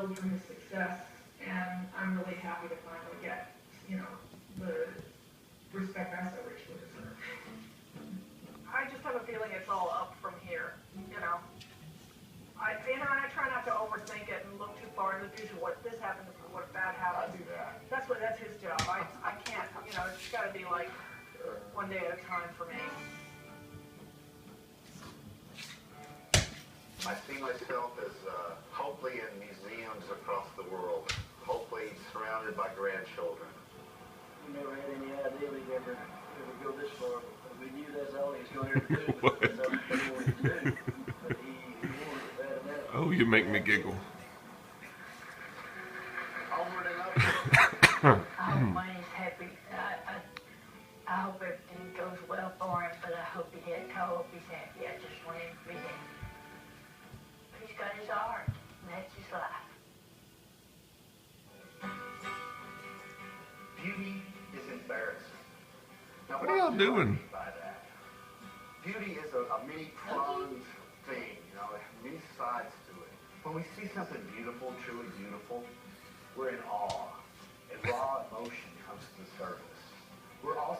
thrilled for his success, and I'm really happy to finally get, the respect I so richly deserve. I just have a feeling it's all up from here, and I try not to overthink it and look too far in the future. What this happened, what bad happens. I do that. That's his job. I can't, it's gotta be like one day at a time for me. I see myself as hopefully in museums across the world, hopefully surrounded by grandchildren. We never had any idea we'd ever go this far, but we knew that's all he was going to do, because that's all he wanted to do. But he wanted it bad enough. Oh, you make me giggle. Onward and upward. I hope Wayne's happy. I hope everything goes well for him, but I hope I hope he's happy. I just want him to be happy. He's got his art, and that's his life. Beauty is embarrassing. Now, What are y'all do I doing? mean by that? Beauty is a many-pronged thing, many sides to it. When we see something beautiful, truly beautiful, we're in awe, and raw emotion comes to the surface. We're also